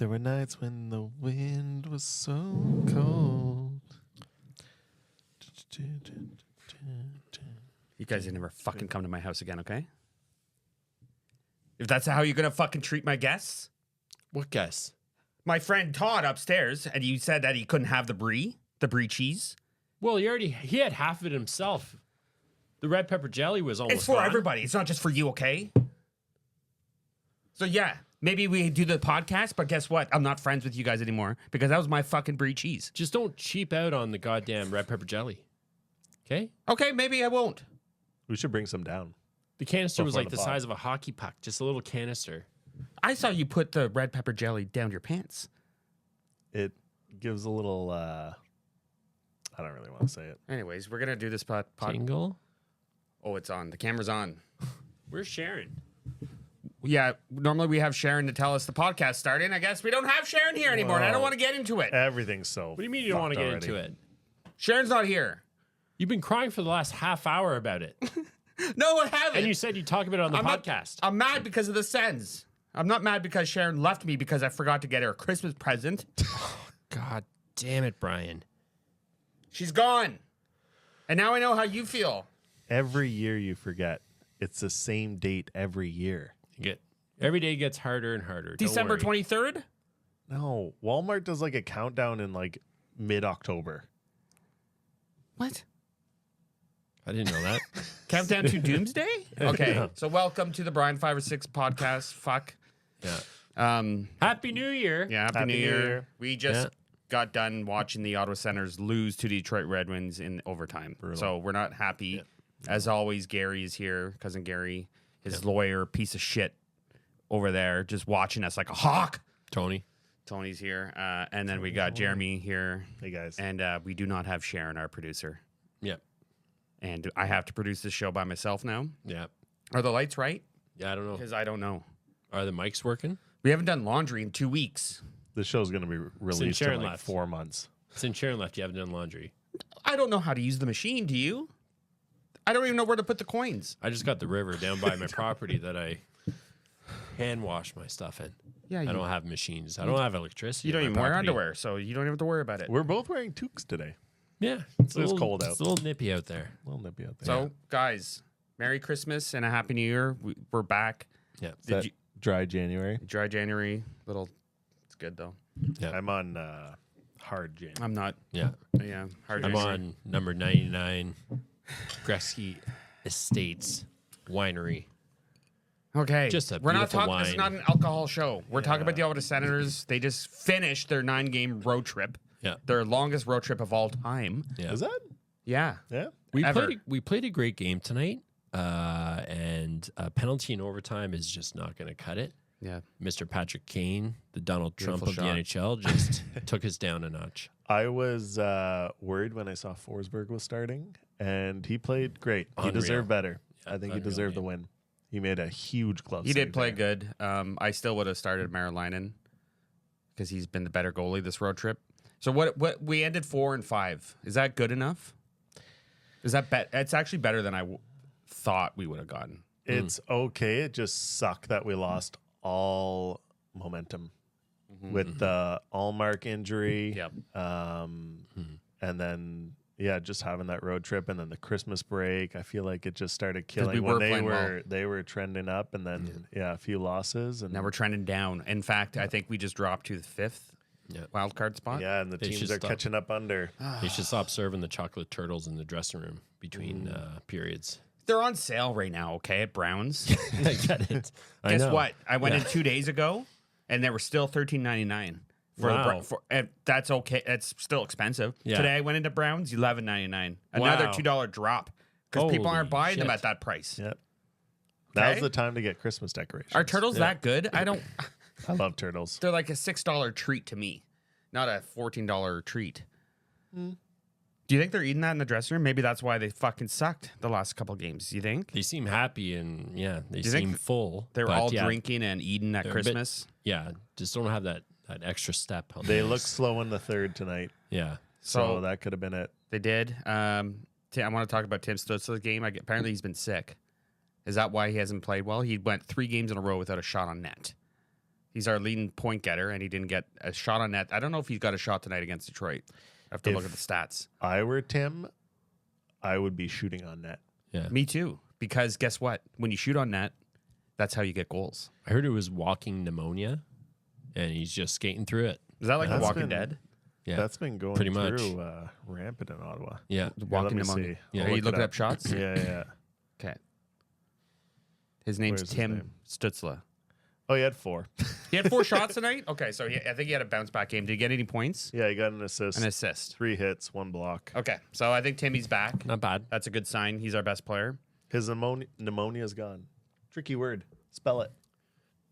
There were nights when the wind was so cold. You guys never fucking come to my house again, okay? If that's how you're gonna fucking treat my guests. What guess? My friend Todd upstairs, and you said that he couldn't have the brie cheese. Well, he had half of it himself. The red pepper jelly was almost It's for gone. everybody. It's not just for you, okay? So yeah, maybe we do the podcast, but guess what? I'm not friends with you guys anymore because that was my fucking brie cheese. Just don't cheap out on the goddamn red pepper jelly. Okay? Okay, maybe I won't. We should bring some down. The canister was Before like the the pod. size of a hockey puck, just a little canister. I saw you put the red pepper jelly down your pants. It gives a little, I don't really want to say it. Anyways, we're gonna do this pod. Tingle? Oh, it's on. The camera's on. Where's Sharon? Yeah, normally we have Sharon to tell us the podcast starting. I guess we don't have Sharon here anymore, and I don't Whoa. want to get into it. Everything's so. What do you mean you don't want to get into it? Sharon's not here. You've been crying for the last half hour about it. No, I haven't. And you said you'd talk about it on the I'm not- podcast. I'm mad because of the Sens. I'm not mad because Sharon left me because I forgot to get her a Christmas present. God damn it, Brian. She's gone. And now I know how you feel. Every year you forget. It's the same date every year. Every day gets harder and harder. Don't December worry. 23rd? No, Walmart does like a countdown in like mid-October. What? I didn't know that. Countdown to Doomsday? Okay. So welcome to the Brian 5 or 6 podcast. Fuck. Yeah. Happy New Year. Yeah, Happy New New Year. Year. We just got done watching the Ottawa Senators lose to Detroit Red Wings in overtime. So we're not happy. Yeah. As always, Gary is here. Cousin Gary, his lawyer, piece of shit over there, just watching us like a hawk. Tony. Tony's here. And then we got Jeremy here. Hey guys. And we do not have Sharon, our producer. Yeah. And I have to produce this show by myself now. Yeah. Are the lights right? Yeah, I don't know. Because I don't know. Are the mics working? We haven't done laundry in 2 weeks. The show's going to be released in Sharon like left. 4 months. Since Sharon left, you haven't done laundry. I don't know how to use the machine. Do you? I don't even know where to put the coins. I just got the river down by my property that I hand wash my stuff in. Yeah, I don't have machines. I don't have electricity. You don't at my even wear property. underwear, so you don't have to worry about it. We're both wearing toques today. Yeah. It's cold out. It's a little nippy out there. A little nippy out there. So, guys, Merry Christmas and a Happy New Year. We're back. Yeah. Is that dry January? Dry January. It's good, though. Yeah. I'm on hard January. I'm not. Yeah. Yeah. Hard I'm January. on number 99, Gretzky Estates Winery. Okay. Just a We're not beautiful talking. This is wine. not an alcohol show. We're talking about the Ottawa Senators. They just finished their 9-game road trip. Yeah. Their longest road trip of all time. Yeah. Is that? Yeah. Yeah. We played a great game tonight, and a penalty in overtime is just not going to cut it. Yeah. Mr. Patrick Kane, the Donald Trump Beautiful of the NHL, just took us down a notch. I was worried when I saw Forsberg was starting, and he played great. Unreal. He deserved better. Yeah, I think he unreal deserved the game. win. He made a huge glove He did save play there. good. I still would have started Marolainen because he's been the better goalie this road trip. So what we ended 4-5. Is that good enough? Is that it's actually better than I thought we would have gotten. It's okay. It just sucked that we lost all momentum with the Ullmark injury. Yep. And then just having that road trip and then the Christmas break. I feel like it just started killing we when were they playing were they were trending up, and then a few losses, and Now we're trending down. In fact, I think we just dropped to the 5th wild card spot. and the They teams should are stop. catching up under. They should stop serving the chocolate turtles in the dressing room between periods. They're on sale right now, okay, at Browns. I get it. I Guess know. what? I went in 2 days ago, and they were still $13.99. Wow. And that's okay. That's still expensive. Yeah. Today I went into Browns, $11.99. Another Wow. $2 drop because people Holy aren't buying them shit. at that price. Yep. Now's Okay. the time to get Christmas decorations. Are turtles that good? I don't. I love turtles. They're like a $6 treat to me, not a $14 treat. Do you think they're eating that in the dressing room? Maybe that's why they fucking sucked the last couple games. You think They seem happy and they you think seem full. they were but all yeah, drinking and eating at they're a bit- Christmas? just don't have that extra step. on They those. look slow in the third tonight, Yeah. so that could have been it. They did. I want to talk about Tim Stutzler's game. Apparently, he's been sick. Is that why he hasn't played well? He went 3 games in a row without a shot on net. He's our leading point getter, and he didn't get a shot on net. I don't know if he's got a shot tonight against Detroit. I have to look at the stats. I were Tim, I would be shooting on net. Yeah. Me too. Because guess what? When you shoot on net, that's how you get goals. I heard it was walking pneumonia, and he's just skating through it. Is that like The That's Walking been- Dead? Yeah. That's been going pretty much. through rampant in Ottawa. Yeah. Walking let me pneumonia. see. Yeah. Are you looking up shots? Yeah. Okay. His name's Where's his Tim name? Stutzla. Oh, he had 4. He had 4 shots tonight? Okay, so I think he had a bounce back game. Did he get any points? Yeah, he got an assist. An assist. 3 hits, 1 block. Okay, so I think Timmy's back. Not bad. That's a good sign. He's our best player. His pneumonia's gone. Tricky word. Spell it.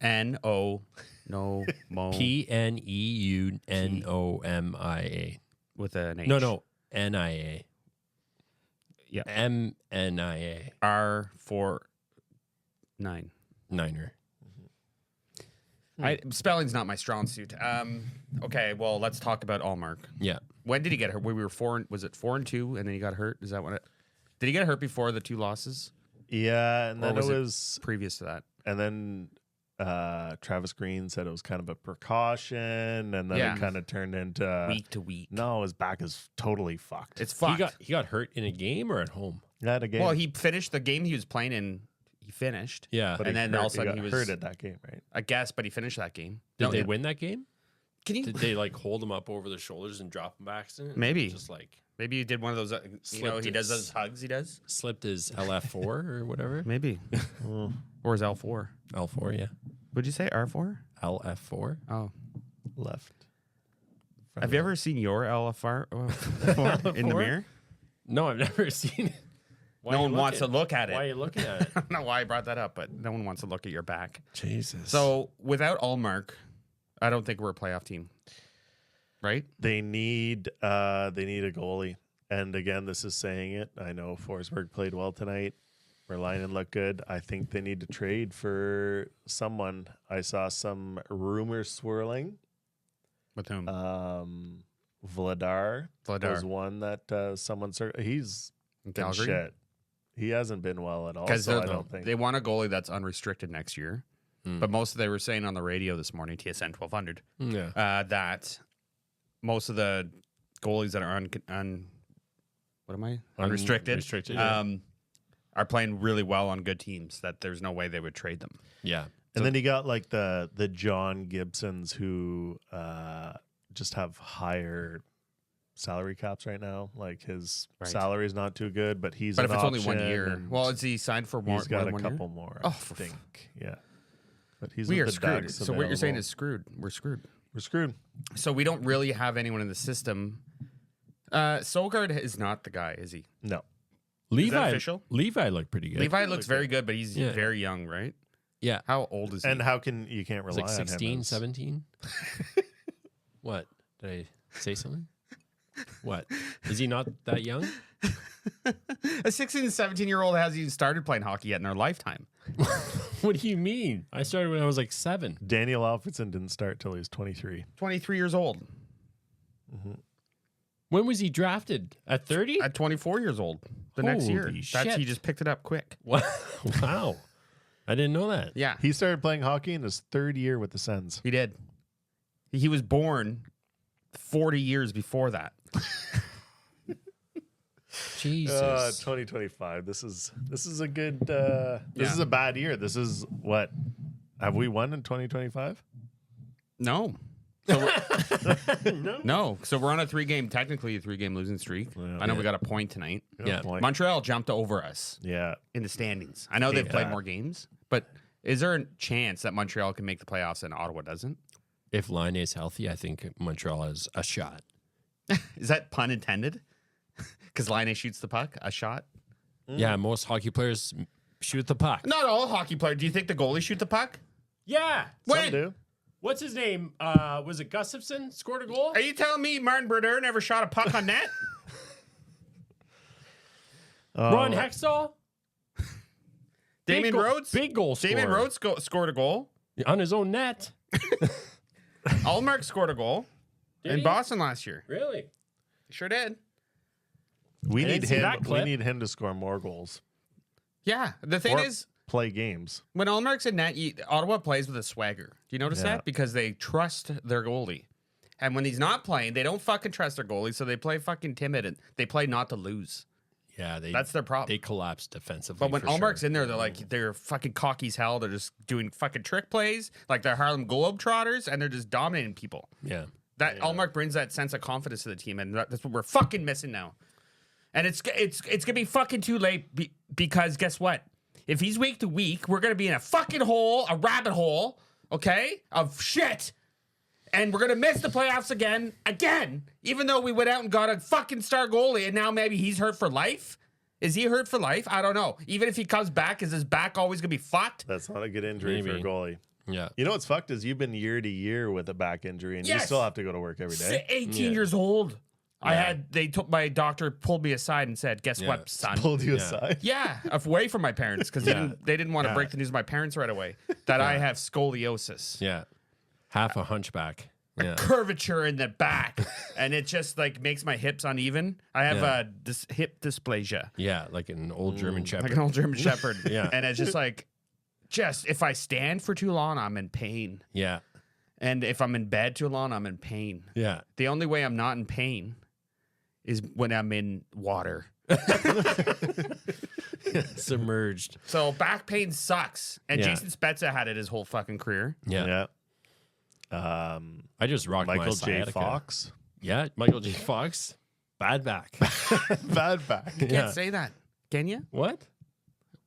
N-O, no, mo. PNEUNOMIA. With an H. No, NIA. Yeah. MNIA. R49. Niner. Spelling's not my strong suit. Okay, well, let's talk about Ullmark. Yeah. When did he get hurt? We were 4-2, and then he got hurt. Is that what it? Did he get hurt before the 2 losses? Yeah, and Or then was it it was, Previous to that. and then Travis Green said it was kind of a precaution, and then Yeah. it kind of turned into Week to week. No, his back is totally fucked. It's fucked. He got hurt in a game or at home? Not a game. Well, he finished the game he was playing in. He finished. Yeah. but and he then hurt, all of a sudden got he was- hurt at that game, right? I guess, but he finished that game. Did they win that game? Can you? Did they like hold him up over the shoulders and drop him by accident? Maybe. Just like Maybe he did one of those. Slipped He does his- those hugs. He does. slipped his LF4 or whatever. Maybe. Or his L4. L4, yeah. Would you say R4? LF4. Oh. Left. Have you ever seen your LFR in the mirror? No, I've never seen it. Why No are one you wants to looking? look at it. Why are you looking at it? I don't know why I brought that up, but no one wants to look at your back. Jesus. So without Ullmark, I don't think we're a playoff team. Right? they need a goalie. And again, this is saying it. I know Forsberg played well tonight. Merlinen looked good. I think they need to trade for someone. I saw some rumors swirling. With whom? Vladar Vladar. was one that someone. He's In been Calgary? shit. He hasn't been well at all. Because So I don't think they want a goalie that's unrestricted next year. But most they were saying on the radio this morning, TSN 1200, Yeah. that most of the goalies that are unrestricted, Unrestricted, yeah. are playing really well on good teams. That there's no way they would trade them. Yeah. And then you got like the John Gibsons who just have higher salary caps right now. Like his Right. salary is not too good, but he's But an if it's only 1 option, year, and well, is he signed for more? he's got more a than 1 couple year? more. Oh, I for think, yeah. But he's We with are the screwed. Ducks So what you're saying available. is screwed. We're screwed. We're screwed. So we don't really have anyone in the system. Sogard is not the guy, is he? No, Levi official? Levi looked pretty good. Levi looks very good, but he's Yeah. very young, right? Yeah. How old is he? and how can you can't It's rely like on 16, him? 17. What? Did I say something? What? Is he not that young? A 16 and 17-year-old hasn't even started playing hockey yet in their lifetime. What do you mean? I started when I was like 7. Daniel Alfredson didn't start till he was 23. 23 years old. When was he drafted? At 30? At 24 years old. The next year. Holy That's he shit. just picked it up quick. Wow. I didn't know that. Yeah, He started playing hockey in his 3rd year with the Sens. he did. He was born 40 years before that. Jesus. 2025. This is a good. This is a bad year. This is what have we won in 2025? No. So no. So we're on technically a 3-game losing streak. Yeah. I know we got a point tonight. Yeah. Point. Montreal jumped over us Yeah. in the standings. I know they've played Yeah. more games, but is there a chance that Montreal can make the playoffs and Ottawa doesn't? If Line is healthy, I think Montreal has a shot. Is that pun intended? Because Line shoots the puck, a shot. Yeah, most hockey players shoot the puck. Not all hockey players. Do you think the goalie shoot the puck? Yeah. Some When? do. What's his name? Was it Gustafson scored a goal? Are you telling me Martin Brodeur never shot a puck on net? Ron Hextall? Damien Big Rhodes? Big goal scorer. Damien Rhodes scored a goal. On his own net. Ullmark scored a goal Did in he? Boston last year. Really? He sure did. We I didn't need see him. that We clip. need him to score more goals. Yeah. The thing Or- is, play games. When Ullmark's in net, Ottawa plays with a swagger. Do you notice Yeah. that? Because they trust their goalie. And when he's not playing, they don't fucking trust their goalie, so they play fucking timid and they play not to lose. Yeah, That's their problem. They collapse defensively. But when for Ullmark's sure. in there, they're fucking cocky as hell. They're just doing fucking trick plays like they're Harlem Globetrotters, and they're just dominating people. Yeah. That Ullmark brings that sense of confidence to the team, and that's what we're fucking missing now. And it's gonna be fucking too late because guess what? If he's week to week, we're gonna be in a fucking hole, a rabbit hole, okay, of shit. And we're going to miss the playoffs again, even though we went out and got a fucking star goalie, and now maybe he's hurt for life. Is he hurt for life? I don't know. Even if he comes back, is his back always going to be fucked? That's not a good injury for a Maybe. goalie. Yeah. You know what's fucked is you've been year to year with a back injury, and you Yes. still have to go to work every day. 18 years old. They took my doctor, pulled me aside and said, guess what, son? Pulled you Yeah. aside. Yeah, away from my parents because they didn't want to break the news to my parents right away that I have scoliosis. Yeah. Half a hunchback. Yeah. Curvature in the back, and it just like makes my hips uneven. I have hip dysplasia, Yeah, like an old German Shepherd. like an old German Shepherd. Yeah. And it's just like, if I stand for too long, I'm in pain, Yeah. and if I'm in bed too long, I'm in pain. Yeah. The only way I'm not in pain is when I'm in water. Submerged. So back pain sucks, and Yeah. Jason Spezza had it his whole fucking career. Yeah. I just rocked my Michael J. sciatica. Fox. Yeah, Michael J. Fox. Bad back. Bad back. You can't say that, can you? What?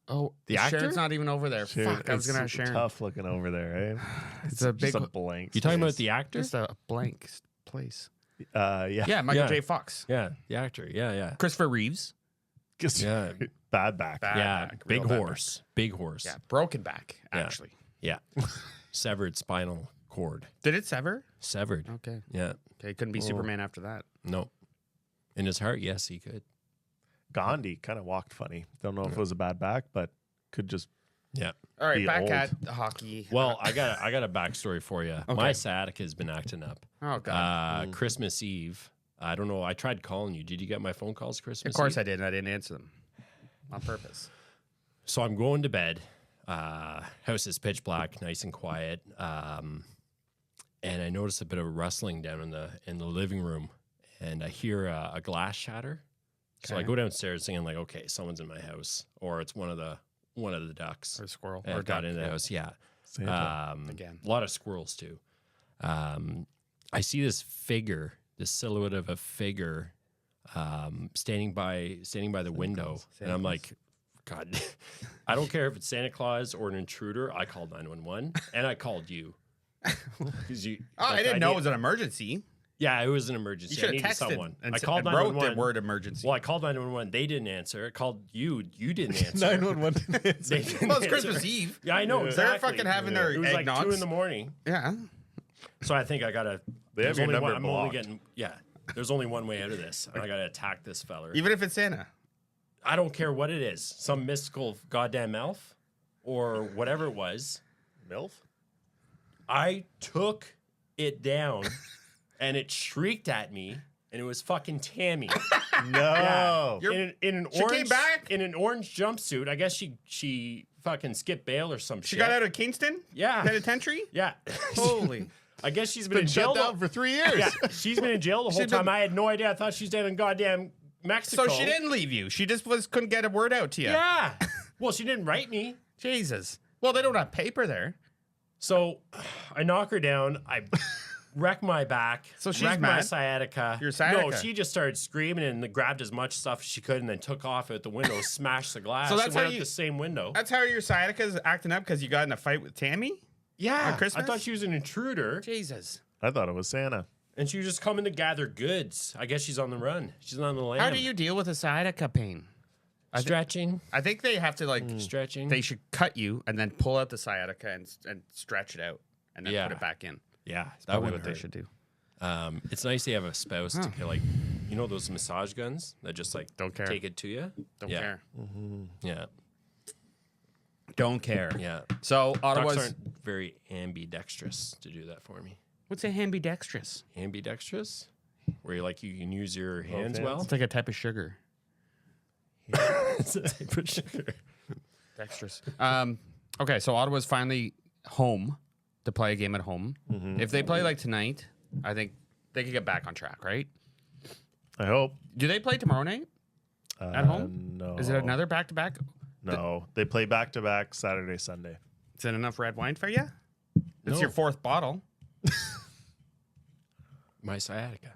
Oh, The actor? Sharon's not even over there. Sharon, Fuck, I was it's gonna have Sharon. tough looking over there, eh? It's a big, Just a blank. You talking about space. the actor? just a blank place. Yeah. Yeah, Michael Yeah. J. Fox, Yeah, the actor. Yeah, yeah. Christopher Reeves. Just Yeah. bad back. Bad Yeah, back, big real bad horse. Big horse. Yeah, broken back. Yeah. Actually, Yeah. Severed spinal cord. did it sever? Severed. Okay, Yeah. okay, couldn't be Superman after that. No. In his heart, yes, he could. Gandhi kind of walked funny. Don't know if it was a bad back, but could just. Yeah. All right, Be back old. at hockey. Well, I got a backstory for you. My sciatica has been acting up. Oh god, Christmas Eve. I don't know. I tried calling you. Did you get my phone calls Christmas of course Eve? I did, and I didn't answer them on purpose. So I'm going to bed. House is pitch black, nice and quiet. And I notice a bit of rustling down in the living room, and I hear a glass shatter. So I Okay. go downstairs thinking like, okay, someone's in my house, or it's one of the ducks Or squirrel, and or got duck, into the yeah. house. Yeah, Santa. Again. a lot of squirrels too. I see this figure, this silhouette of a figure, standing by the window, and I'm like, God, I don't care if it's Santa Claus or an intruder. I called 911 and I called you because you. Oh, I didn't know it was an emergency. Yeah, it was an emergency. You should I have needed texted someone. and I called and wrote 911. the word emergency. Well, I called 911. They didn't answer. I called you. You didn't answer. 911. They didn't Well, it's answer. Christmas Eve. Yeah, I know. Yeah. Exactly. They're fucking having their It was like 2 eggnogs. in the morning. Yeah. So I think I gotta. They have there's your only number one, I'm only blocked. getting. Yeah, there's only one way out of this, and I gotta attack this feller. Even if it's Santa. I don't care what it is, some mystical goddamn elf, or whatever it was. MILF? I took it down, and it shrieked at me, and it was fucking Tammy. No. In an She orange, came back? in an orange jumpsuit. I guess she fucking skipped bail or some She shit. got out of Kingston Yeah. Penitentiary? Yeah. Holy. I guess she's been in Been jail. shut down for 3 years. Yeah, she's been in jail the whole She's been- time. I had no idea. I thought she's down in goddamn Mexico. So she didn't leave you. She just couldn't get a word out to you. Yeah. Well, she didn't write me. Jesus. Well, they don't have paper there. So I knock her down. I wreck my back. So she's wreck my mad? sciatica. Your sciatica? No, she just started screaming and grabbed as much stuff as she could and then took off out the window, smashed the glass. So that's and went how out you- the same window. That's how your sciatica's acting up because you got in a fight with Tammy? Yeah. on Christmas? I thought she was an intruder Jesus. I thought it was Santa. and she was just coming to gather goods. I guess she's on the run. She's on the lam. How do you deal with a sciatica pain? Stretching. I think they have to like Stretching. they should cut you and then pull out the sciatica and stretch it out and then Yeah. put it back in. yeah. That Probably would what they should do. It's nice to have a spouse to get, like, you know, those massage guns that just like Don't care. take it to you. Don't Yeah. care. Yeah. Don't care. Yeah. So Ducks Ottawa's aren't very ambidextrous to do that for me. what's a ambidextrous? Ambidextrous, where you can use your hands hands? well. It's like a type of sugar. It's a type of sugar. Extras. Okay, so Ottawa's finally home to play a game at home. If they play like tonight, I think they could get back on track, right? I hope. Do they play tomorrow night at home? No. Is it another back-to-back? No. They play back-to-back Saturday, Sunday. Is it enough red wine for you? It's No. your fourth bottle. My sciatica.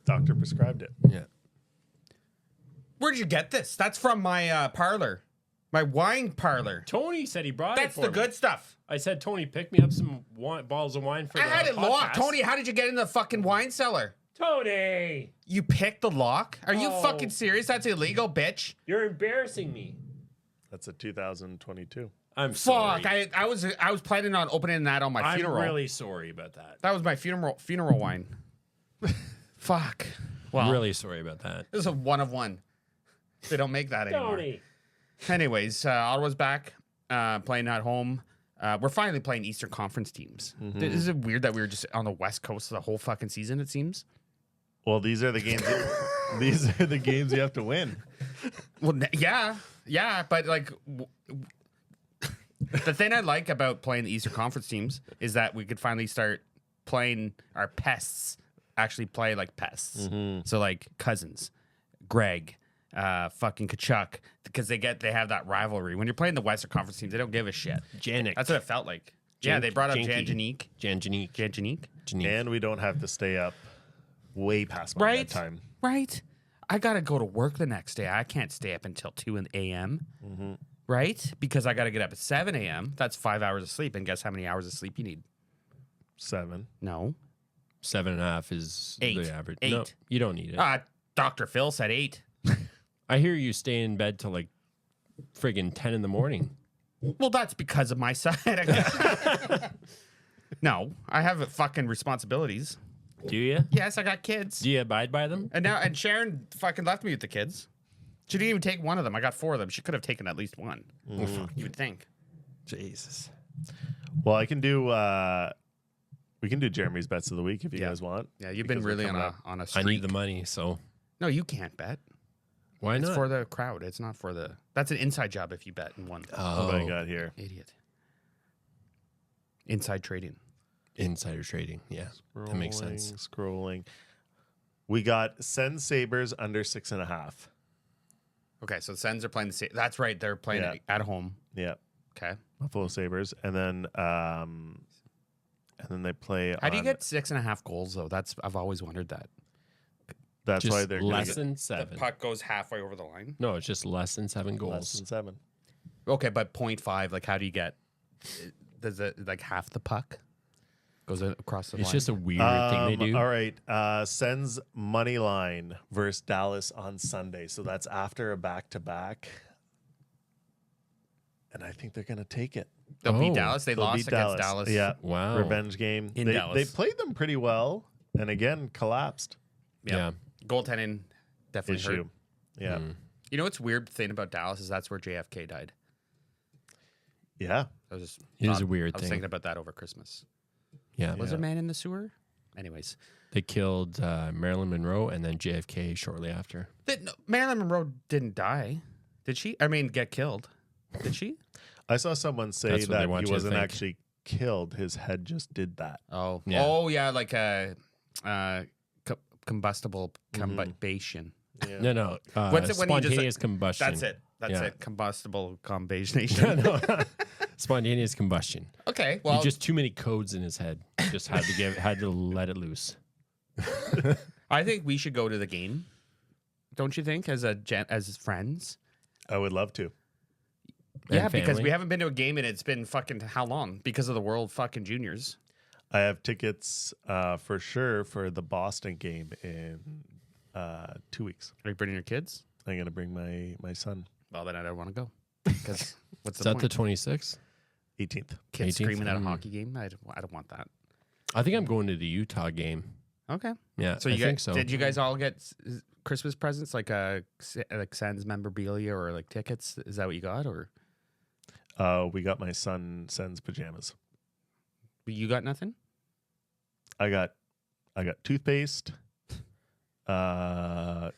Doctor prescribed it. Yeah. Where did you get this? That's from my parlor. My wine parlor. Tony said he brought it That's for the me. good stuff. I said, Tony, pick me up some bottles of wine for I the had it podcast. locked. Tony, how did you get in the fucking wine cellar? Tony, You picked the lock? Are you Oh. fucking serious? That's illegal, bitch. you're embarrassing me. That's a 2022. I'm sorry. Fuck. I was planning on opening that on my I'm funeral. really sorry about that. That was my funeral wine. Fuck. Well, I'm really sorry about that. this is a one of one. They don't make that anymore. Tony. Anyways, Ottawa's back playing at home. We're finally playing Eastern Conference teams. Is it weird that we were just on the West Coast the whole fucking season? It seems. Well, these are the games. These are the games you have to win. Well, yeah, but like. The thing I like about playing the Eastern Conference teams is that we could finally start playing our pests, actually play like pests. So like Cousins, Greg, fucking Kachuk, because they have that rivalry. When you're playing the Western Conference teams, they don't give a shit. Janik. That's what it felt like. Yeah, they brought up Janky. Janjanique. Janine. And we don't have to stay up way past my Right? bedtime. Right? I got to go to work the next day. I can't stay up until 2 a.m. Right? Because I got to get up at 7 a.m. That's 5 hours of sleep. And guess how many hours of sleep you need? 7. No. 7.5 is 8. the average. 8. No, you don't need it. Dr. Phil said 8. I hear you stay in bed till like friggin' 10 in the morning. Well, that's because of my side. No, I have fucking responsibilities. Do you? Yes, I got kids. Do you abide by them? And Sharon fucking left me with the kids. She didn't even take one of them. I got 4 of them. She could have taken at least one. You would think. Jesus. Well, I can do. We can do Jeremy's bets of the week if you guys want. Yeah, you've been Because we're really coming on a I streak. need the money, so No, you can't bet. why It's not? for the crowd. It's not for the. That's an inside job if you bet and won. What oh, do I got here? Idiot. Inside trading. insider trading. Yeah, that makes sense. Scrolling. We got Sens Sabres under 6.5. Okay, so the Sens are playing the. That's right. They're playing Yeah. it at home. Yeah, Okay. Buffalo Sabres, and then they play. How do you on- get 6.5 goals though? I've always wondered that. That's Just why they're gonna less get than 7. puck goes halfway over the line. No, it's just less than 7 less goals. than 7. Okay, but 0.5. Like, how do you get? Does it like half the puck goes across the line? It's just a weird thing they do. All right, Sens money line versus Dallas on Sunday, so that's after a back-to-back, and I think they're gonna take it. They'll beat Oh. Dallas. They They'll lost beat against Dallas. Yeah, Wow. revenge game. In they Dallas. played them pretty well, and again collapsed. Yeah. Goaltending definitely Issue. hurt. Yeah, You know what's weird thing about Dallas is that's where JFK died. yeah. I was just It is thought- a weird I was thing. thinking about that over Christmas. Yeah. Was there a man in the sewer? Anyways, They killed Marilyn Monroe and then JFK shortly after. Marilyn Monroe didn't die, did she? I mean, get killed. Did she? I saw someone say That's what they that want he you to wasn't think. actually killed; his head just did that. Oh, Yeah. Oh, yeah, like a combustible combustion. Yeah. No. What's it when you just, spontaneous combustion. That's it. That's Yeah. it. Combustible combination. No. Spontaneous combustion. Okay, well, Just too many codes in his head. Just had to let it loose. I think we should go to the game. Don't you think, as friends? I would love to. And Yeah, because family. we haven't been to a game and it's been fucking how long? Because of the World fucking Juniors. I have tickets for sure for the Boston game in 2 weeks. Are you bringing your kids? I'm gonna bring my son. Well, then I don't want to go. Because what's Is the that the point? 26th? 18th. Kids 18th? screaming at a hockey game? I don't want that. I think I'm going to the Utah game. Okay. Yeah, So I you think guys, so. did you guys all get Christmas presents like Sens memorabilia or like tickets? Is that what you got, or We got my son Sens pajamas. you got nothing? I got toothpaste,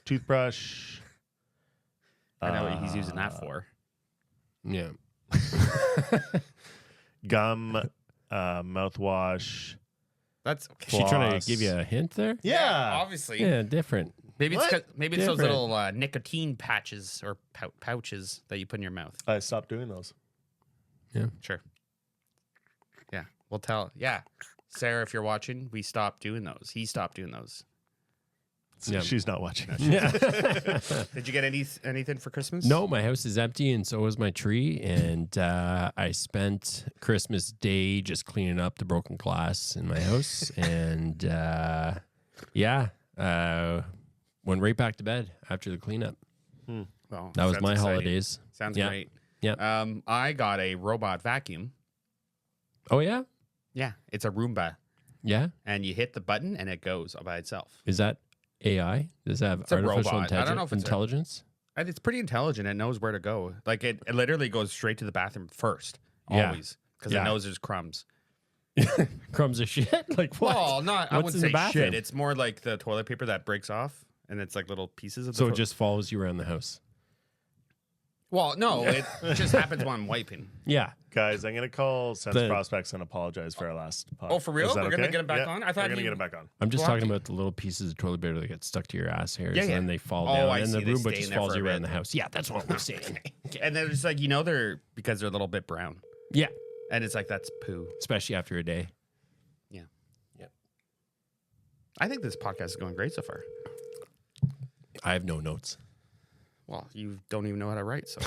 toothbrush. I know what he's using that for. Yeah. Gum, mouthwash. That's Is she trying Floss. to give you a hint there? Yeah. obviously. Yeah, different. Maybe What? maybe it's those Different. little nicotine patches or pouches that you put in your mouth. I stopped doing those. Sure. Yeah, we'll tell. Yeah, Sarah, if you're watching, we stopped doing those. He stopped doing those. Yeah. She's not watching. Yeah. Did you get anything for Christmas? No, my house is empty, and so is my tree. And I spent Christmas Day just cleaning up the broken glass in my house, and went right back to bed after the cleanup. Well, That was sounds my exciting. holidays. Sounds Yeah. great. Yeah. I got a robot vacuum. Oh yeah, Yeah, it's a Roomba, yeah. and you hit the button, and it goes by itself. Is that AI? Does that have It's a artificial robot. I don't know if it's a- intelligence? And it's pretty intelligent. It knows where to go. Like it literally goes straight to the bathroom first, Yeah. always, because Yeah. it knows there's crumbs. Crumbs of shit? Like what? Well, not. I What's wouldn't in the say bathroom? shit. It's more like the toilet paper that breaks off, and it's like little pieces of. So the it just follows you around the house. Well, no, it just happens when I'm wiping. Yeah. Guys, I'm gonna call Sens The- Prospects and apologize for our last pod. Oh, for real? Is that We're gonna okay? get it back Yeah, on? I thought we're gonna you- get it back on. I'm just Blocky. talking about the little pieces of toilet paper that get stuck to your ass hairs, Yeah, and yeah. then they fall Oh, down, I and see. the They Roomba stay just in there follows for a you around bit. the house. Yeah, that's what we're saying. And then it's like they're because they're a little bit brown, Yeah, and it's like that's poo. especially after a day. Yeah. Yep. I think this podcast is going great so far. I have no notes. Well, you don't even know how to write, so.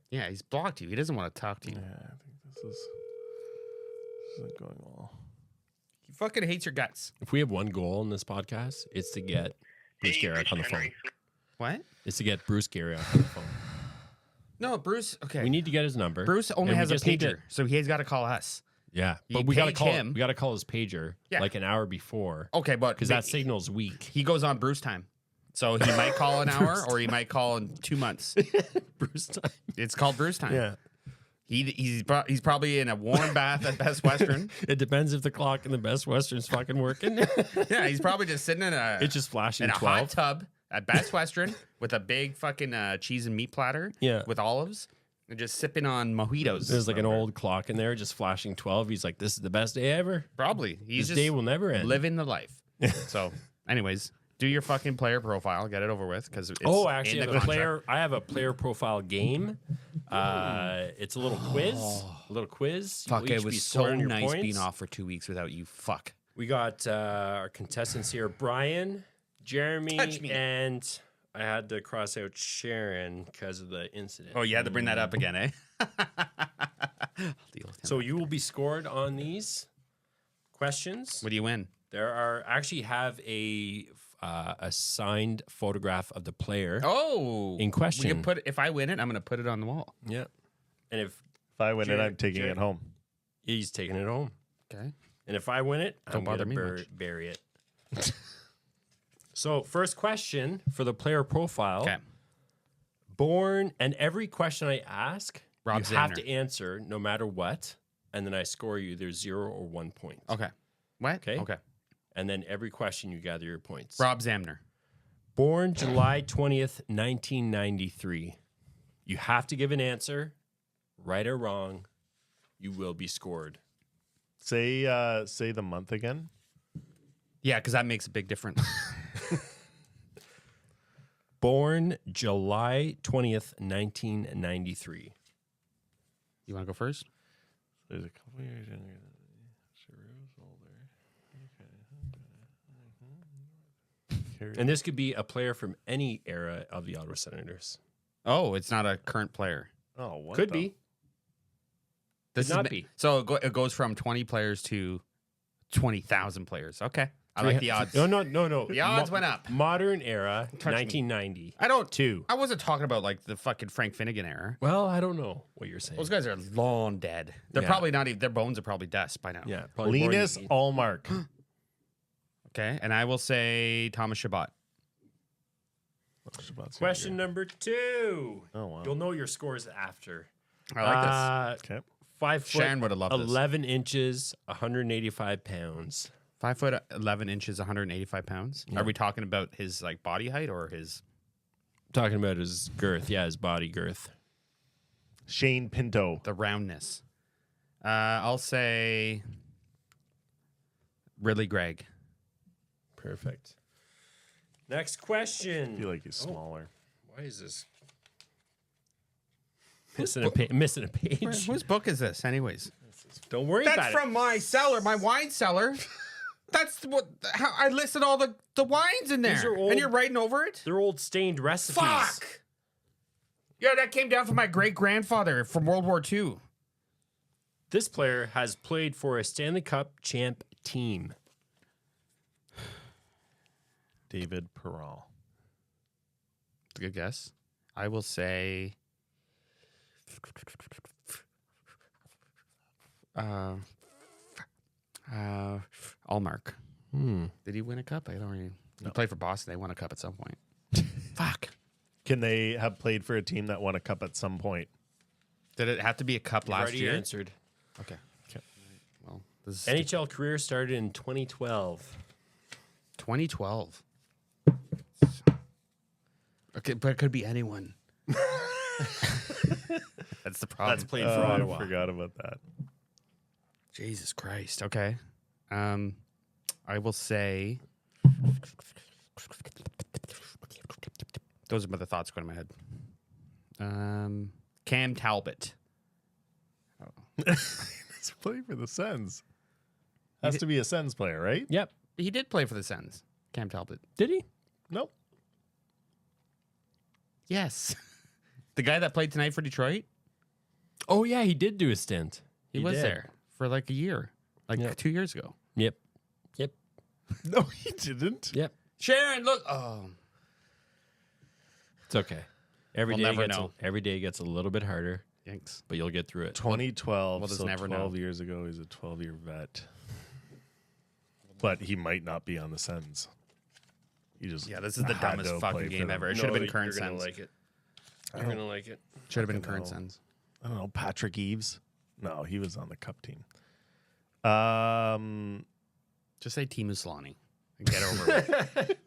Yeah, he's blocked you. He doesn't want to talk to you. Yeah, I think this isn't going well. He fucking hates your guts. If we have one goal in this podcast, it's to get Bruce Garrick on the phone. What? It's to get Bruce Garrick on the phone. No, Bruce. Okay. We need to get his number. Bruce only and we has a just need to- pager, so he's got to call us. Yeah, You but we gotta page call him. We gotta call his pager Yeah. like an hour before Okay, but because that signal's weak. he goes on Bruce time, so he might call an hour or he might call in 2 months. Bruce time. It's called Bruce time. Yeah. He's probably in a warm bath at Best Western. It depends if the clock in the Best Western's fucking working. Yeah, he's probably just sitting in a It's just flashing in a 12. hot tub at Best Western with a big fucking cheese and meat platter. Yeah. with olives and just sipping on mojitos. There's like an old clock in there just flashing 12. He's like, this is the best day ever. Probably he's This just day will never end. living the life. So, anyways, do your fucking player profile, get it over with because it's Oh, in actually, the I have a contract. I have a player profile game. It's a little quiz. A little quiz. Fuck, You'll it each be was so scoring your nice points. being off for 2 weeks without you. Fuck. We got our contestants here: Brian, Jeremy, Touch me. and I had to cross out Sharon because of the incident. Oh, you had to bring that up again, eh? I'll deal with him. So you will be scored on these questions. What do you win? There are actually have a signed photograph of the player. Oh, In question. We can put if I win it, I'm going to put it on the wall. Yeah, and if If I win it, Jared- I'm taking Jared- it home. he's taking it home, Okay. and if I win it, Don't I'm bother gonna me much. bury it. So first question for the player profile. Okay. Born, and every question I ask, Rob you have Zander. to answer no matter what, and then I score you either 0 or 1 point. Okay. What? Okay. Okay. And then every question you gather your points. Rob Zamner. Born July 20th, 1993. You have to give an answer, right or wrong. You will be scored. Say the month again. Yeah, because that makes a big difference. Born July 20th, 1993. You want to go first? There's a couple years younger than older. And this could be a player from any era of the Ottawa Senators. Oh, it's not a current player. Oh, what Could the- be. This Could not is be. So it goes from 20 players to 20,000 players. Okay. I like the odds. No. The odds went up. Modern era, Touch me. 1990. I don't. Two. I wasn't talking about like the fucking Frank Finnegan era. Well, I don't know what you're saying. Those guys are long dead. They're Yeah. probably not even. Their bones are probably dust by now. Yeah, probably born Linus in- Ullmark. Okay. And I will say Thomas Shabbat. Question number 2. Oh, wow. You'll know your scores after. I like this. Okay. 5 foot, Sharon would have loved this. 11 inches, 185 pounds. 5 foot 11 inches, 185 pounds. Are we talking about his like body height or his talking about his girth. Yeah, his body girth. Shane Pinto. The roundness. I'll say Ridley Gregg. Perfect. Next question. I feel like he's smaller. Why is this missing a page? Whose book is this, anyways? Don't worry about That's from my cellar, my wine cellar. That's how I listed all the wines in there. These are old- and you're writing over it? They're old stained recipes. Fuck! Yeah, that came down from my great-grandfather from World War II. This player has played for a Stanley Cup champ team. David Perron. That's a good guess. I will say... Ullmark. Did he win a cup? I don't really... He played for Boston. They won a cup at some point. Fuck. Can they have played for a team that won a cup at some point? Did it have to be a cup last Already year? answered. Okay. Well, this is NHL career started in 2012. 2012. Okay, but it could be anyone. That's the problem. That's played for Ottawa. I forgot about that. Jesus Christ. Okay. I will say those are the thoughts going to my head. Cam Talbot. He's playing for the Sens. Has to be a Sens player, right? Yep. He did play for the Sens. Cam Talbot. Did he? Nope. Yes. The guy that played tonight for Detroit? Oh, yeah, he did do a stint. He was did. there for like a year. Like Yep. 2 years ago. Yep. Yep. No, he didn't. Yep. Sharon, look. Oh. It's okay. Every We'll day never gets know. every day gets a little bit harder, Thanks. but you'll get through it. 2012. We'll just so never 12 know. years ago, he's a 12-year vet. But he might not be on the Sens. He just Yeah, this is the had dumbest to play fucking for game them. ever. It should have been current You're gonna Sens. like it. You're gonna like it. Should have been Fucking current hell. Sens. I don't know. Patrick Eves? No, he was on the Cup team. Just say Timu Solani and get over it.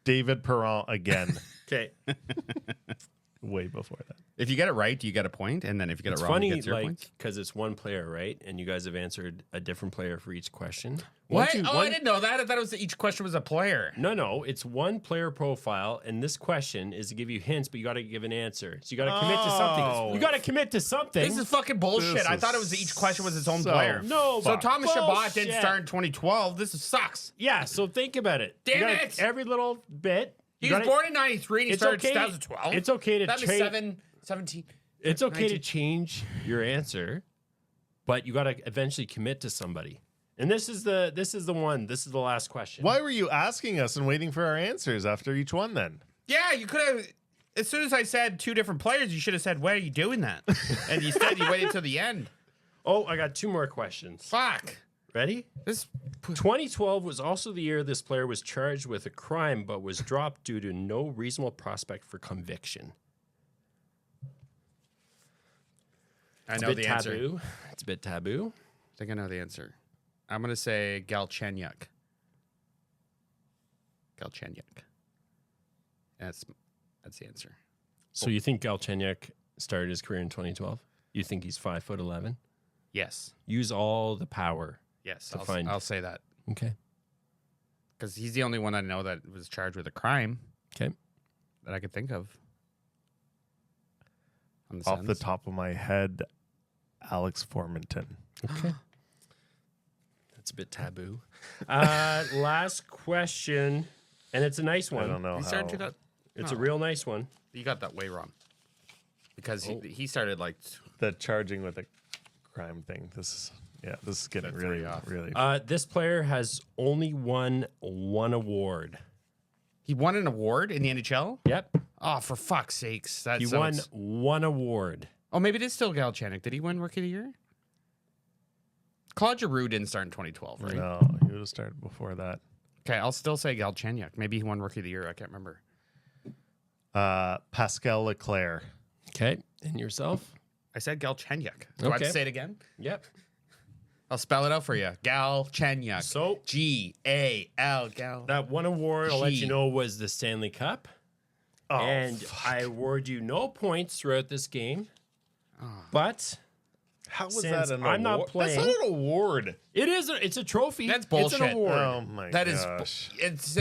David Perron again. Okay. Way before that. If you get it right, you get a point, and then if you get It's it wrong, funny, you get 0 points. like, because it's one player, right? And you guys have answered a different player for each question. What? Once you- I didn't know that. I thought it was each question was a player. No, it's one player profile, and this question is to give you hints, but you got to give an answer. So you got to commit to something. Oh. You got to commit to something. This is fucking bullshit. This I thought it is was each question was its own so- player. No, So Thomas Chabot didn't bullshit. start in 2012. This sucks. Yeah, so think about it. You Damn gotta- it. Every little bit. He you was gotta- born in 93 and he It's started okay- in 2012. it's okay to That was trade- 17. It's okay 19. to change your answer, but you got to eventually commit to somebody. And this is the one. This is the last question. Why were you asking us and waiting for our answers after each one then? Yeah, you could have. As soon as I said two different players, you should have said, "Why are you doing that?" And instead, you waited till the end. Oh, I got two more questions. Fuck. Ready? This. 2012 was also the year this player was charged with a crime, but was dropped due to no reasonable prospect for conviction. I It's know a bit the answer. taboo. It's a bit taboo. I think I know the answer. I'm gonna say Galchenyuk. Galchenyuk. That's the answer. So you think Galchenyuk started his career in 2012? You think he's 5'11"? Yes. Use all the power. Yes. To find- I'll say that Okay. because he's the only one I know that was charged with a crime Okay. that I could think of. On the Off the Sens. top of my head, Alex Formanton. Okay. That's a bit taboo. Last question, and it's a nice I one. don't know He how. started to that. It's No. a real nice one. You got that way wrong. Because Oh. he started like The charging with a crime thing. This is getting That's really way off. really. This player has only won one award. he won an award in the NHL. Yep. Oh, for fuck's sakes! That's He won one award. Oh, maybe it is still Galchenyuk. Did he win Rookie of the Year? Claude Giroux didn't start in 2012, right? No, he would have started before that. Okay, I'll still say Galchenyuk. Maybe he won Rookie of the Year. I can't remember. Pascal Leclerc. Okay. And yourself? I said Galchenyuk. Do I have to Okay. say it again? Yep. I'll spell it out for you. Galchenyuk. So G-A-L. Gal. that one award, I'll let Gee. you know, was the Stanley Cup. and I award you no points throughout this game. But How was since that an I'm not award? playing, That's not an award. it is. It's a trophy. That's It's bullshit. an award. Oh my That is, gosh.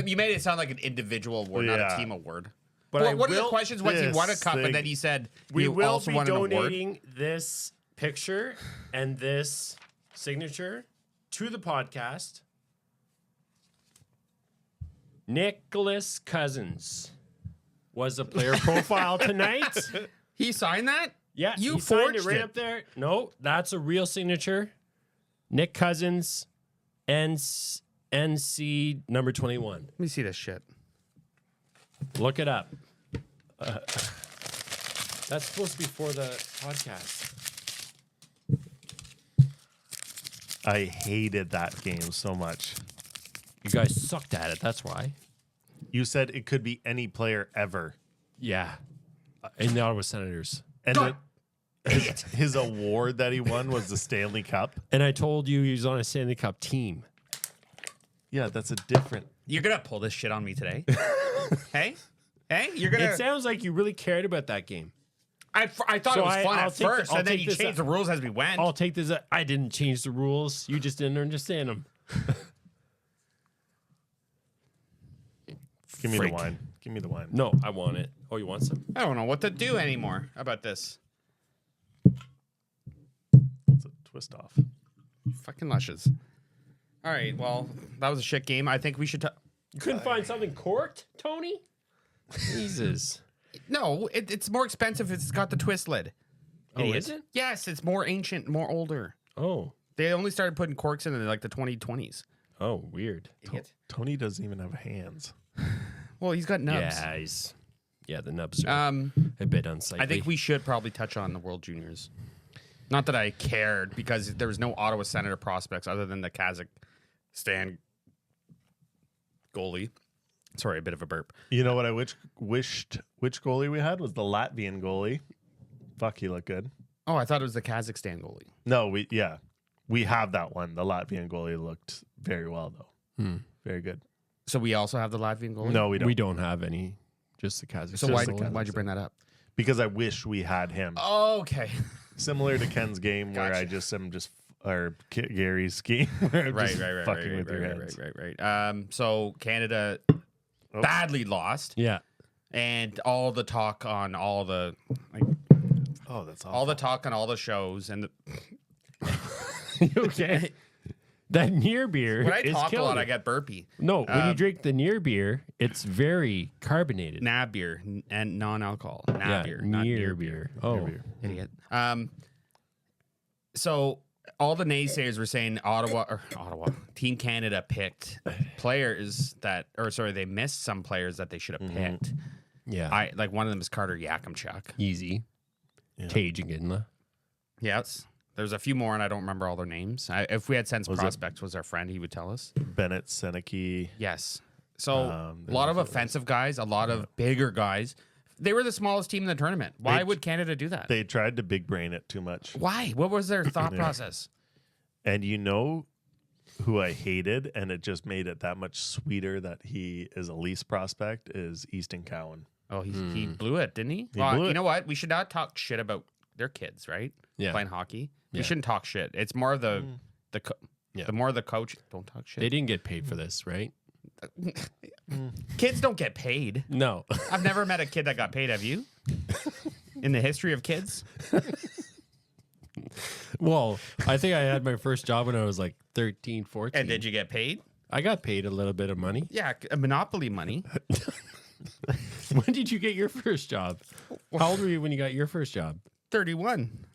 you made it sound like an individual award, not a Yeah. team award. But Well, I one of the will- questions was he won a cup, thing- and then he said We he will also be won an award. donating this picture and this signature to the podcast. Nicholas Cousins was a player profile tonight. He signed that? Yeah, You he signed forged it right it. up there. No, that's a real signature. Nick Cousins, NC number 21. Let me see this shit. Look it up. That's supposed to be for the podcast. I hated that game so much. You guys sucked at it. That's why. You said it could be any player ever. Yeah. And the Ottawa Senators. And God. his award that he won was the Stanley Cup. And I told you he was on a Stanley Cup team. Yeah, that's a different. You're gonna pull this shit on me today? Hey, you're gonna. It sounds like you really cared about that game. I thought So it was fun I'll at take the- first, I'll and then take you this changed the rules as we went. I'll take this. I didn't change the rules. You just didn't understand them. Give me Freak. the wine. Give me the wine. No, I want it. Oh, you want some? I don't know what to do anymore about this. It's a twist off. Fucking lushes. All right, well, that was a shit game. I think we should. You couldn't find something corked, Tony? Jesus. No, it's more expensive if it's got the twist lid. Oh, Idiot. is it? Yes, it's more ancient, more older. Oh. They only started putting corks in like the 2020s. Oh, weird. Idiot. Tony doesn't even have hands. Well, he's got nubs. Yeah, the nubs are a bit unsightly. I think we should probably touch on the World Juniors. Not that I cared, because there was no Ottawa Senator prospects other than the Kazakhstan goalie. Sorry, a bit of a burp. You know what I wished which goalie we had was the Latvian goalie. Fuck, he looked good. Oh, I thought it was the Kazakhstan goalie. No, we have that one. The Latvian goalie looked very well though. Very good. So we also have the Latvian goalie? No, we don't. we don't have any. Just the Kazakhstan. So Just why'd you bring that up? Because I wish we had him. Okay. Similar to Ken's game where I Gotcha. am or Gary's game where I'm Right, just right. fucking with your hands. Right. So Canada badly lost, Yeah. and all the talk on all the Oh, that's all the talk on all the shows, and Okay. That near beer when I is talk a killing lot, it. I get burpy. No, when you drink the near beer, it's very carbonated. NAB beer and non-alcohol. NAB yeah, beer, not near near beer. beer. Oh, Idiot. So all the naysayers were saying Ottawa, Team Canada picked players they missed some players that they should have picked. yeah. Like one of them is Carter Yakimchuk. Easy. Tage again. Yes. There's a few more, and I don't remember all their names. If we had Sens Prospects was our friend, he would tell us. Bennett, Seneke. Yes. So a lot of offensive guys, a lot of bigger guys. They were the smallest team in the tournament. Why would Canada do that? They tried to big brain it too much. Why? What was their thought process? And you know who I hated, and it just made it that much sweeter that he is a lease prospect, is Easton Cowan. Oh, he blew it, didn't he? blew You it. know what? We should not talk shit about their kids, right? Yeah. Playing hockey. We Yeah. shouldn't talk shit. It's more the Yeah. the more the coach. Don't talk shit. They didn't get paid for this, right? Kids don't get paid. No. I've never met a kid that got paid. Have you? In the history of kids? Well, I think I had my first job when I was like 13, 14. And did you get paid? I got paid a little bit of money. Yeah, Monopoly money. When did you get your first job? How old were you when you got your first job? 31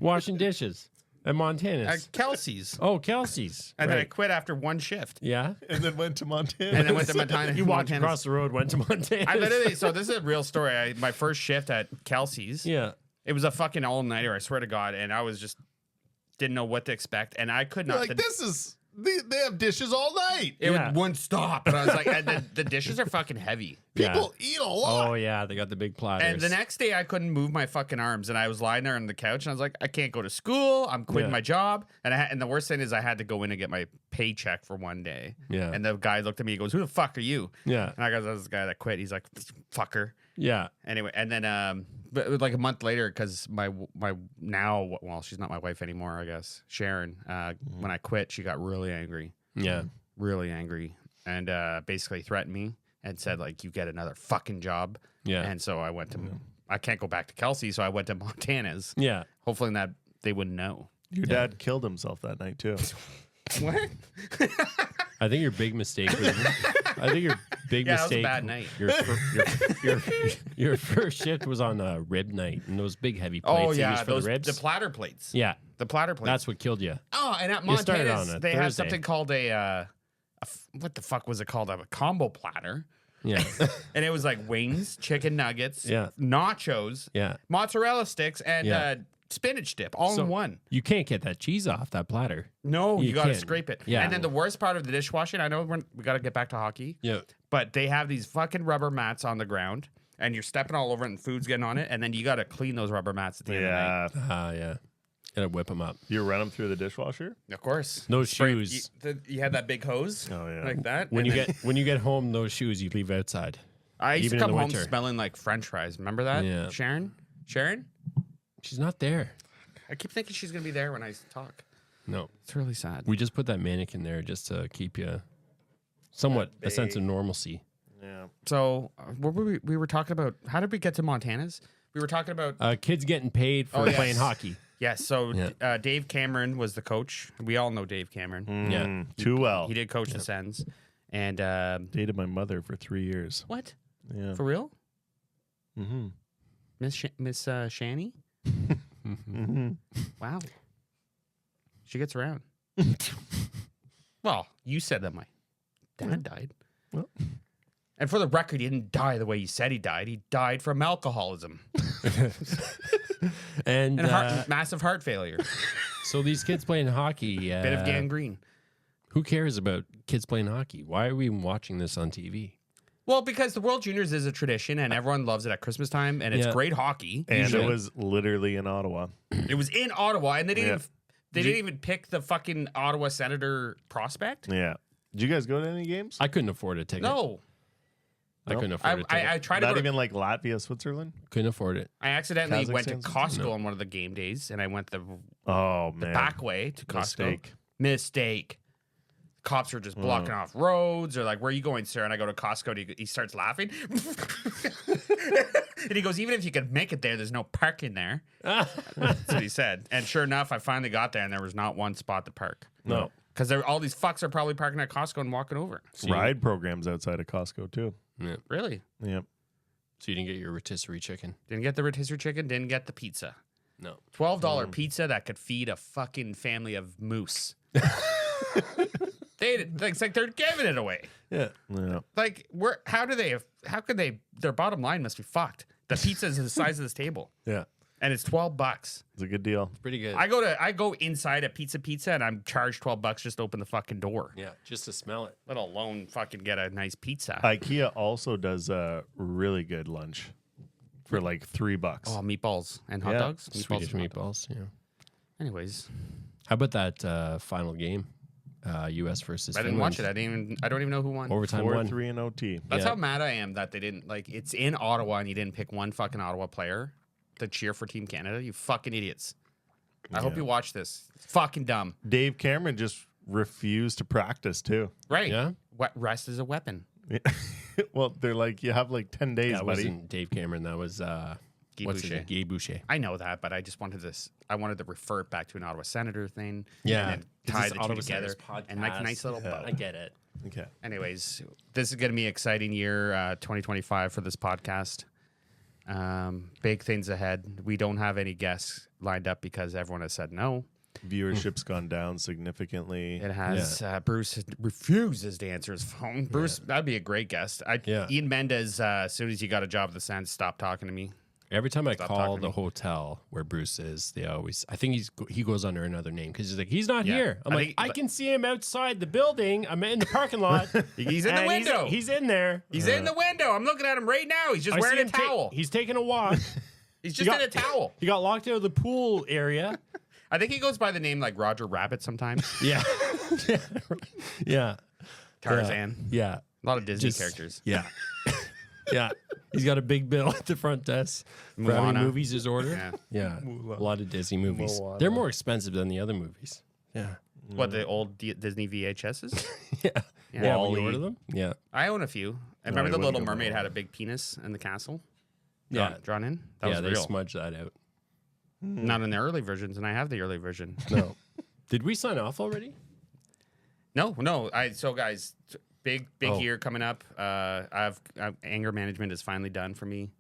Washing dishes at Montana's. at Kelsey's. Oh, Kelsey's. And then I Right. quit after one shift. Yeah. And then went to Montana. And then went to Montana. You walked Montana's. across the road, went to Montana. I literally, so this is a real story. My first shift at Kelsey's, Yeah. it was a fucking all-nighter, I swear to God. And I was just, didn't know what to expect. And I could not. Like, this is They have dishes all night. It Yeah. wouldn't stop. And I was like, and the dishes are fucking heavy. People eat a lot. Oh yeah, they got the big platters. And the next day, I couldn't move my fucking arms, and I was lying there on the couch, and I was like, I can't go to school. I'm quitting Yeah. my job, and the worst thing is, I had to go in and get my paycheck for one day. Yeah. And the guy looked at me, he goes, "Who the fuck are you?" Yeah. And I go, "That's the guy that quit." He's like, "Fucker." Yeah. Anyway, and then but like a month later, because my now, well, she's not my wife anymore, I guess. Sharon, when I quit, she got really angry, Yeah. and basically threatened me and said like, "You get another fucking job." Yeah. And so I went to. I can't go back to Kelsey, so I went to Montana's. Yeah. Hopefully that they wouldn't know. Your dad killed himself that night too. What? I think your big mistake was. I think your big Yeah, that was a mistake. bad night. Your first shift was on a rib night, and those big heavy plates Oh they yeah, use for those the ribs. the platter plates. Yeah, The platter plates. that's what killed you. Oh, and at You started Montana's on a they had Thursday. something called what the fuck was it called? A combo platter. Yeah, And it was like wings, chicken nuggets, Yeah. nachos, yeah. mozzarella sticks, and Yeah. spinach dip all in one. You can't get that cheese off that platter. No, you You got to can't. scrape it. Yeah. And then the worst part of the dishwashing, I know we got to get back to hockey, Yeah, but they have these fucking rubber mats on the ground, and you're stepping all over it, and food's getting on it, and then you got to clean those rubber mats at the end of the night. Yeah. yeah. Gotta whip them up. You run them through the dishwasher? Of course. Those Spray- shoes. You had that big hose Oh, yeah. like that. When and you then- when you get home, those shoes you leave outside. I used even to in come the home winter. smelling like French fries. Remember that? Yeah. Sharon? She's not there. I keep thinking she's going to be there when I talk. No, It's really sad. we just put that mannequin there just to keep you somewhat a sense of normalcy. Yeah. So what were we were talking about, how did we get to Montana's? We were talking about, Kids getting paid for Oh, yes. playing hockey. yes, so Yeah. Dave Cameron was the coach. We all know Dave Cameron. Yeah. Too well. He did coach the Sens. And Dated my mother for 3 years. what? Yeah. For real? Mm-hmm. Miss Shani? Mm-hmm. Wow. She gets around. Well, you said that my dad died. Well. And for the record, he didn't die the way you said he died. He died from alcoholism And and massive heart failure. so these kids playing hockey. Bit of gangrene. Who cares about kids playing hockey? Why are we even watching this on TV? Well, because the World Juniors is a tradition and everyone loves it at Christmas time, and it's Yeah. great hockey. And Usually. it was literally in Ottawa. It was in Ottawa, and they didn't Yeah. even, they didn't even pick the fucking Ottawa Senator prospect. Yeah. Did you guys go to any games? I couldn't afford a ticket. No, I couldn't afford a ticket. I tried to Not go to even like Latvia, Switzerland? Couldn't afford it. I accidentally went to Kazakhstan? Costco on one of the game days, and I went the Oh, man. back way to Costco. Mistake. Mistake. Cops are just blocking off roads. They're like, "Where are you going, sir?" And I go to Costco. And he starts laughing, and he goes, "Even if you could make it there, there's no parking there." That's what he said. And sure enough, I finally got there, and there was not one spot to park. No. Because all these fucks are probably parking at Costco and walking over. Ride programs outside of Costco, too. Yeah. Really? Yep. So you didn't get your rotisserie chicken? Didn't get the rotisserie chicken. Didn't get the pizza. No. $12 pizza that could feed a fucking family of moose. It's like they're giving it away. Yeah. Yeah. Like, how could they, their bottom line must be fucked. The pizza is the size of this table, Yeah. and it's $12. It's a good deal. Pretty good. I go inside a pizza, and I'm charged $12 just to open the fucking door, yeah. Just to smell it. let alone fucking get a nice pizza. IKEA also does a really good lunch for like $3. Oh, meatballs and hot Yeah. dogs. Swedish and hot dogs. meatballs. Yeah. Anyways, How about that final game? U.S. versus I didn't Finland. watch it. I don't even know who won. Overtime one. 4-3 in OT. That's Yeah. how mad I am that they didn't it's in Ottawa and you didn't pick one fucking Ottawa player to cheer for Team Canada. You fucking idiots. I hope you watch this. It's fucking dumb. Dave Cameron just refused to practice, too. Right. Yeah? Rest is a weapon. Well, they're like, you have like 10 days, That buddy. wasn't Dave Cameron. That was Guy what's his Boucher. name? Guy Boucher. I know that, but I just wanted this. I wanted to refer it back to an Ottawa Senator thing. Yeah. And then It's tie this the two Ottawa together. Senators And like a podcast. nice little bow. I get it. Okay. Anyways, this is going to be an exciting year, 2025 for this podcast. Big things ahead. We don't have any guests lined up because everyone has said no. Viewership's gone down significantly. It has. Bruce refuses to answer his phone. Bruce, that'd be a great guest. Yeah. Ian Mendez, as soon as he got a job at the Sens, stopped talking to me. Every time I Stop call talking to the me. hotel where Bruce is, they always. I think he goes under another name because he's like he's not here. I'm I like think- I can see him outside the building. I'm in the parking lot. He's in the and window. He's in there. He's in the window. I'm looking at him right now. He's just I wearing see a him towel. he's taking a walk. He's just in a towel. He got locked out of the pool area. I think he goes by the name like Roger Rabbit sometimes. Yeah. Yeah. Tarzan. Yeah. A lot of Disney Just- characters. Yeah. Yeah. He's got a big bill at the front desk for how many Moana. movies his order. Yeah. Yeah. A lot of Disney movies. Moana. They're more expensive than the other movies. Yeah. What, the old Disney VHSs? Yeah. Yeah. Yeah. When you Wall-E. order them. Yeah. I own a few. I No, remember I the wouldn't Little go Mermaid Wall-E. had a big penis in the castle. Yeah. Drawn in. That Yeah. was They real. smudge that out. Not in the early versions, and I have the early version. No. Did we sign off already? No. So guys, big Oh. year coming up. I've anger management is finally done for me.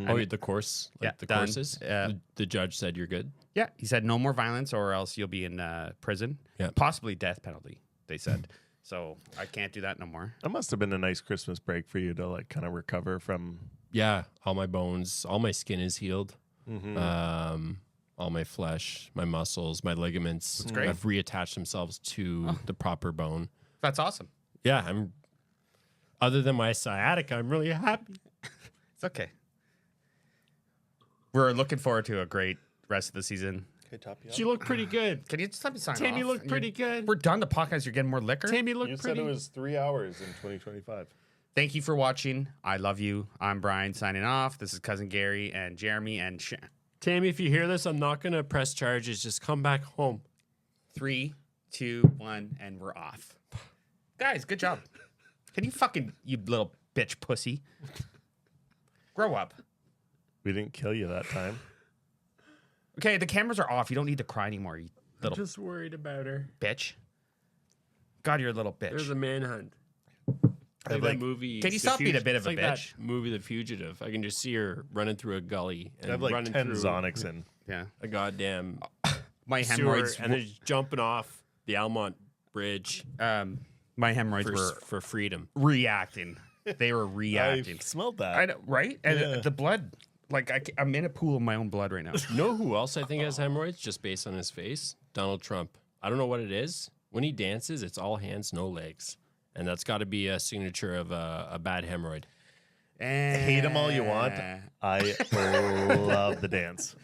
Oh, the course? Like Yeah, the done. courses? The judge said you're good? Yeah, he said no more violence, or else you'll be in prison. Yeah. Possibly death penalty. They said. So I can't do that no more. That must have been a nice Christmas break for you to like kind of recover from. Yeah. All my bones, all my skin is healed. All my flesh, my muscles, my ligaments That's great. have reattached themselves to the proper bone. That's awesome. Yeah, I'm. Other than my sciatica, I'm really happy. It's okay. We're looking forward to a great rest of the season. Okay, top you She looked pretty good. Can you just let me sign Tammy off? looked pretty good. We're done the podcast. You're getting more liquor. Tammy You looked said pretty. it was 3 hours in 2025. Thank you for watching. I love you. I'm Brian signing off. This is Cousin Gary and Jeremy and Tammy, if you hear this, I'm not gonna press charges. Just come back home. 3, 2, 1, and we're off. Guys, good job. Can you fucking, you little bitch pussy. Grow up. We didn't kill you that time. Okay, the cameras are off. You don't need to cry anymore, you I'm little just worried about her. bitch. God, you're a little bitch. There's a manhunt. I Like like- that movie. Can you The stop being a bit of it's a like bitch? That movie, The Fugitive. I can just see her running through a gully and I have like running 10 through Zonics in. Yeah. a goddamn My sewer, hemorrhoids, and then jumping off the Almont Bridge my hemorrhoids were for freedom. reacting. They were I reacting. smelled that. I know, right? And Yeah. the blood, like I'm in a pool of my own blood right now. You know who else I think has hemorrhoids just based on his face? Donald Trump. I don't know what it is. When he dances, it's all hands, no legs. And that's got to be a signature of a bad hemorrhoid. Hate them all you want. I love the dance.